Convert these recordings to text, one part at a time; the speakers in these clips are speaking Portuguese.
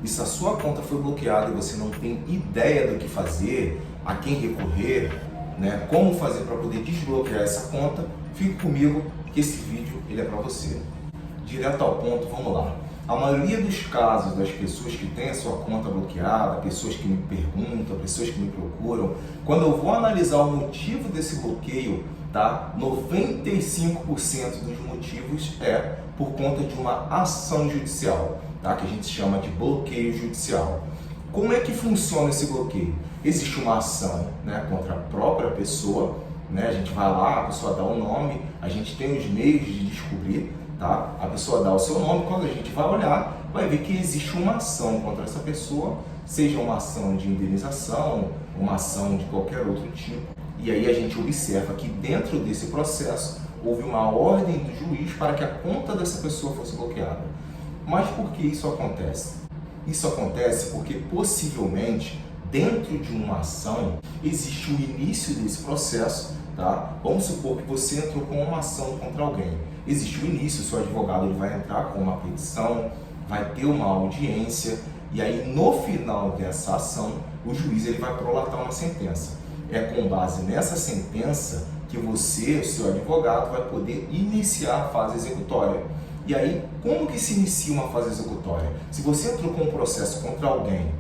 e se a sua conta foi bloqueada e você não tem ideia do que fazer, a quem recorrer, né, como fazer para poder desbloquear essa conta, fique comigo que esse vídeo ele é para você. Direto ao ponto, vamos lá. A maioria dos casos das pessoas que têm a sua conta bloqueada, pessoas que me perguntam, pessoas que me procuram, quando eu vou analisar o motivo desse bloqueio, tá? 95% dos motivos é por conta de uma ação judicial, tá? Que a gente chama de bloqueio judicial. Como é que funciona esse bloqueio? Existe uma ação, né, contra a própria pessoa, né? A gente vai lá, a pessoa dá o nome, a gente tem os meios de descobrir, tá? A pessoa dá o seu nome, quando a gente vai olhar, vai ver que existe uma ação contra essa pessoa, seja uma ação de indenização, uma ação de qualquer outro tipo. E aí a gente observa que dentro desse processo houve uma ordem do juiz para que a conta dessa pessoa fosse bloqueada. Mas por que isso acontece? Isso acontece porque possivelmente dentro de uma ação existe o início desse processo, tá? Vamos supor que você entrou com uma ação contra alguém. Existe o início, o seu advogado ele vai entrar com uma petição, vai ter uma audiência e aí no final dessa ação o juiz ele vai prolatar uma sentença. É com base nessa sentença que você, o seu advogado, vai poder iniciar a fase executória. E aí, como que se inicia uma fase executória? Se você entrou com um processo contra alguém,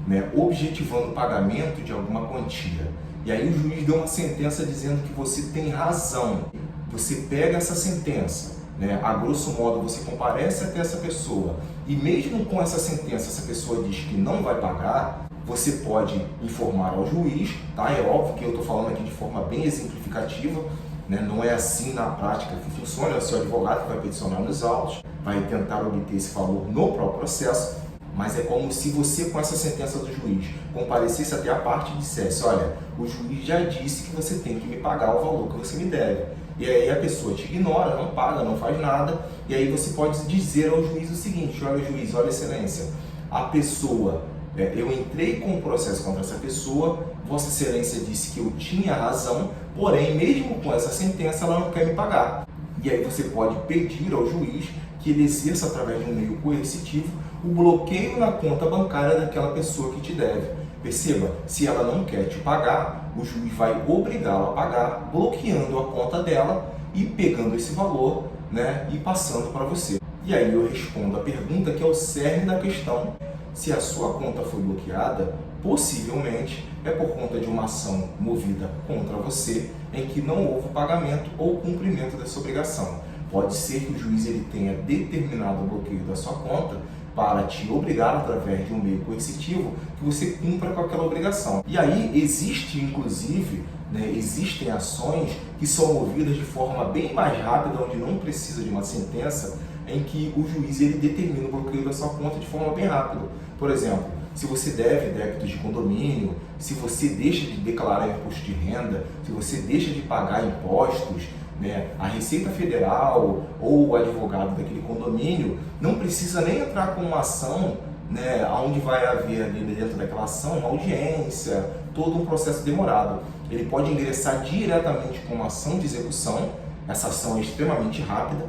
né, objetivando o pagamento de alguma quantia, e aí o juiz deu uma sentença dizendo que você tem razão, você pega essa sentença, né, a grosso modo você comparece até essa pessoa, e mesmo com essa sentença, essa pessoa diz que não vai pagar, você pode informar ao juiz, tá? É óbvio que eu estou falando aqui de forma bem exemplificativa, né? Não é assim na prática que funciona, é o seu advogado que vai peticionar nos autos, vai tentar obter esse valor no próprio processo, mas é como se você, com essa sentença do juiz, comparecesse até a parte e dissesse, olha, o juiz já disse que você tem que me pagar o valor que você me deve. E aí a pessoa te ignora, não paga, não faz nada, e aí você pode dizer ao juiz o seguinte, olha juiz, olha excelência, a pessoa, eu entrei com um processo contra essa pessoa, Vossa Excelência disse que eu tinha razão, porém, mesmo com essa sentença, ela não quer me pagar. E aí você pode pedir ao juiz que ele exerça, através de um meio coercitivo, o bloqueio na conta bancária daquela pessoa que te deve. Perceba, se ela não quer te pagar, o juiz vai obrigá-la a pagar, bloqueando a conta dela e pegando esse valor, né, e passando para você. E aí eu respondo a pergunta que é o cerne da questão. Se a sua conta foi bloqueada, possivelmente é por conta de uma ação movida contra você em que não houve pagamento ou cumprimento dessa obrigação. Pode ser que o juiz ele tenha determinado o bloqueio da sua conta para te obrigar, através de um meio coercitivo, que você cumpra com aquela obrigação. E aí existe, inclusive, né, existem ações que são movidas de forma bem mais rápida, onde não precisa de uma sentença, em que o juiz ele determina o bloqueio da sua conta de forma bem rápida. Por exemplo, se você deve débitos de condomínio, se você deixa de declarar imposto de renda, se você deixa de pagar impostos, né, a Receita Federal ou o advogado daquele condomínio não precisa nem entrar com uma ação, né, onde vai haver ali dentro daquela ação uma audiência, todo um processo demorado. Ele pode ingressar diretamente com uma ação de execução, essa ação é extremamente rápida.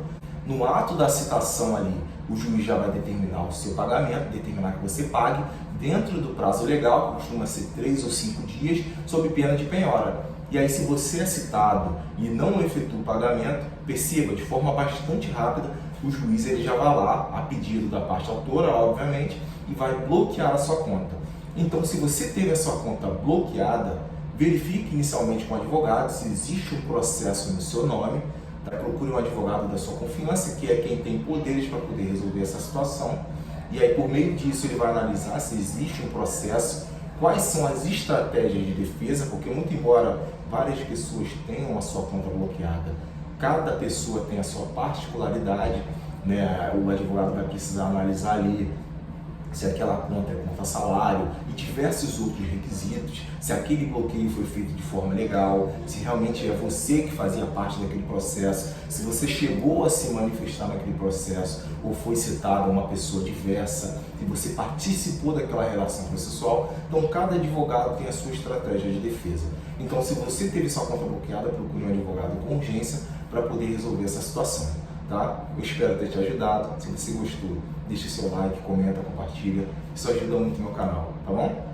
No ato da citação ali, o juiz já vai determinar o seu pagamento, determinar que você pague dentro do prazo legal, que costuma ser 3 ou 5 dias, sob pena de penhora. E aí, se você é citado e não efetua o pagamento, perceba, de forma bastante rápida, o juiz ele já vai lá, a pedido da parte autora, obviamente, e vai bloquear a sua conta. Então, se você teve a sua conta bloqueada, verifique inicialmente com o advogado se existe um processo no seu nome. Procure um advogado da sua confiança, que é quem tem poderes para poder resolver essa situação. E aí, por meio disso, ele vai analisar se existe um processo, quais são as estratégias de defesa, porque muito embora várias pessoas tenham a sua conta bloqueada, cada pessoa tem a sua particularidade, né? O advogado vai precisar analisar ali se aquela conta é conta salário e diversos outros requisitos, se aquele bloqueio foi feito de forma legal, se realmente é você que fazia parte daquele processo, se você chegou a se manifestar naquele processo ou foi citada uma pessoa diversa, se você participou daquela relação processual. Então cada advogado tem a sua estratégia de defesa. Então se você teve sua conta bloqueada, procure um advogado com urgência para poder resolver essa situação. Tá? Eu espero ter te ajudado. Se você gostou, deixa seu like, comenta, compartilha. Isso ajuda muito o meu canal, tá bom?